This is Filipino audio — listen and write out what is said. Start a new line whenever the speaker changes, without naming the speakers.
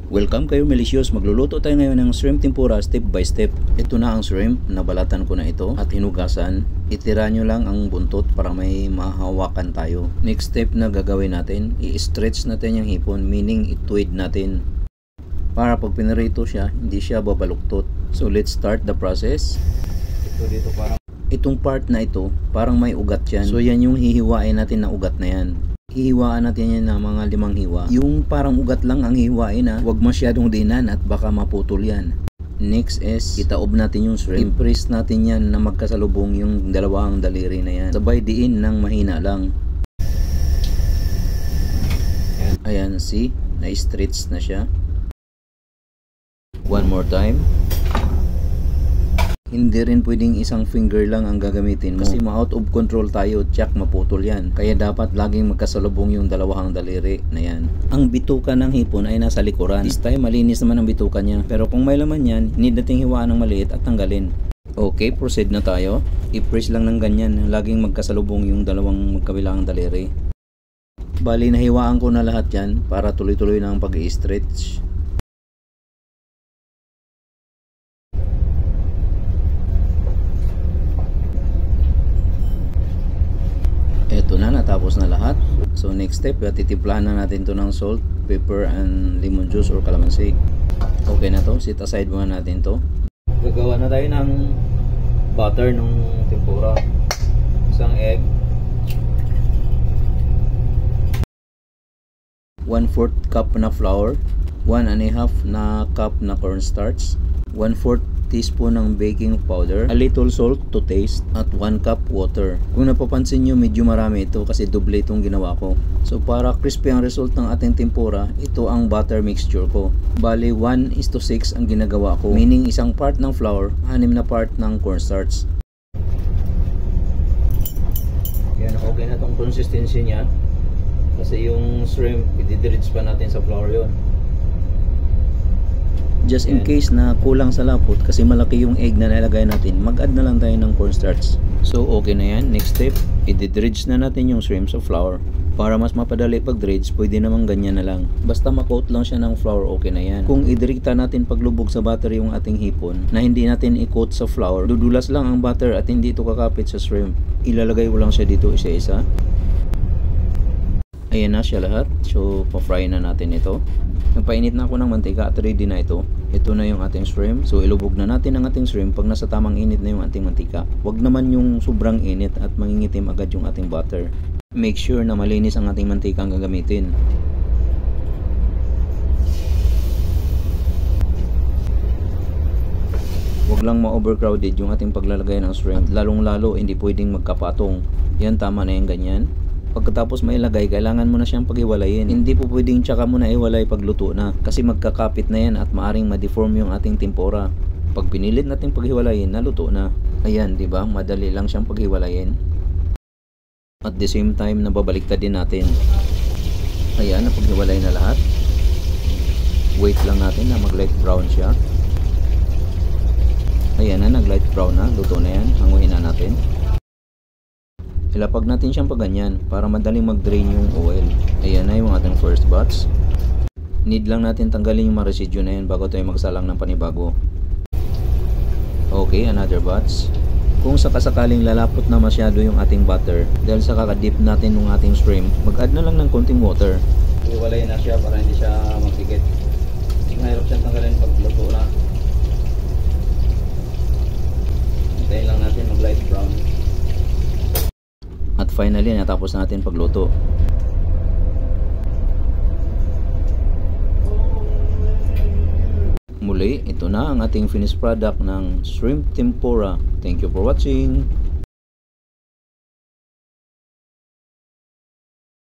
Welcome kayo Melicious, magluluto tayo ngayon ng shrimp tempura step by step. Ito na ang shrimp, nabalatan ko na ito at hinugasan. Itira nyo lang ang buntot para may mahawakan tayo. Next step na gagawin natin, i-stretch natin yung hipon, meaning ituwid natin. Para pag pinarito siya, hindi siya babaluktot. So let's start the process. Itong part na ito, parang may ugat yan. So yan yung hihiwain natin na ugat na yan. Hihiwaan natin yan ng mga 5 hiwa. Yung parang ugat lang ang hihiwain ha. Huwag masyadong dinan at baka maputol yan. Next is, itaob natin yung shrimp. Impress natin yan na magkasalubong yung dalawang daliri na yan. Sabay diin ng mahina lang. Ayan, see? Na-stretch na siya. One more time. Hindi rin pwedeng isang finger lang ang gagamitin mo kasi ma-out of control tayo, tsak maputol yan. Kaya dapat laging magkasalubong yung dalawang daliri na yan. Ang bituka ng hipon ay nasa likuran. This time malinis naman ang bituka niya. Pero kung may laman yan, need nating hiwaan ng maliit at tanggalin. Okay, proceed na tayo. I-press lang ng ganyan, laging magkasalubong yung dalawang magkabilang daliri. Bali nahiwaan ko na lahat yan para tuloy-tuloy na ang pag-i-stretch. Ito na, natapos na lahat. So next step, titiplahan na natin to ng salt, pepper, and lemon juice or calamansi. Okay na to, set aside muna natin to. Gagawa na tayo ng butter ng tempura. Isang egg, 1/4 cup na flour, 1½ na cup na cornstarch, 1/4 teaspoon ng baking powder, a little salt to taste, at 1 cup water. Kung napapansin nyo, medyo marami ito kasi doble itong ginawa ko. So para crispy ang result ng ating tempura, ito ang butter mixture ko. Bali 1:6 ang ginagawa ko, meaning isang part ng flour, 6 na part ng cornstarch. Yan, okay na itong consistency niya kasi yung shrimp, i-dredge pa natin sa flour yon. Just in case na kulang sa lapot kasi malaki yung egg na nilagay natin, mag-add na lang tayo ng cornstarch. So okay na yan. Next step, i-dredge na natin yung shrimp sa flour. Para mas mapadali pag-dredge, pwede naman ganyan na lang. Basta ma-coat lang siya ng flour, okay na yan. Kung idirekta natin paglubog sa butter yung ating hipon, na hindi natin i-coat sa flour, dudulas lang ang butter at hindi ito kakapit sa shrimp. Ilalagay ko lang siya dito isa-isa. Ayan na siya lahat. So pa-fry na natin ito. Nagpainit na ako ng mantika at ready na ito. Ito na yung ating shrimp. So ilubog na natin ang ating shrimp pag nasa tamang init na yung ating mantika. Huwag naman yung sobrang init at mangingitim agad yung ating butter. Make sure na malinis ang ating mantika ang gagamitin. Huwag lang ma-overcrowded yung ating paglalagay ng shrimp. At lalong lalo hindi pwedeng magkapatong. Yan, tama na yung ganyan. Pagkatapos mailagay, kailangan mo na siyang paghiwalayin. Hindi po pwedeng tsaka mo na iwalay pagluto na kasi magkakapit na yan at maaring ma-deform yung ating tempura. Pag pinilit natin paghiwalayin, naluto na. Ayan, di ba? Madali lang siyang paghiwalayin. At the same time, nababaliktad din natin. Ayan, napaghiwalay na lahat. Wait lang natin na mag-light brown siya. Ayan na, nag-light brown na. Luto na yan. Hanguin na natin. Ilapag natin siyang paganyan para madaling mag-drain yung oil. Ayan na yung ating first batch. Need lang natin tanggalin yung mga residue na yan bago tayo magsalang ng panibago. Okay, another batch. Kung sakasakaling lalapot na masyado yung ating butter dahil sa kakadip natin ng ating shrimp, mag-add na lang ng konting water. Iwalay na siya para hindi siya magpikit. Mahirap siyang tanggalin pag luto na. Hintayin lang natin mag-light brown. At finally, natapos natin pagluto. Muli, ito na ang ating finished product ng shrimp tempura. Thank you for watching.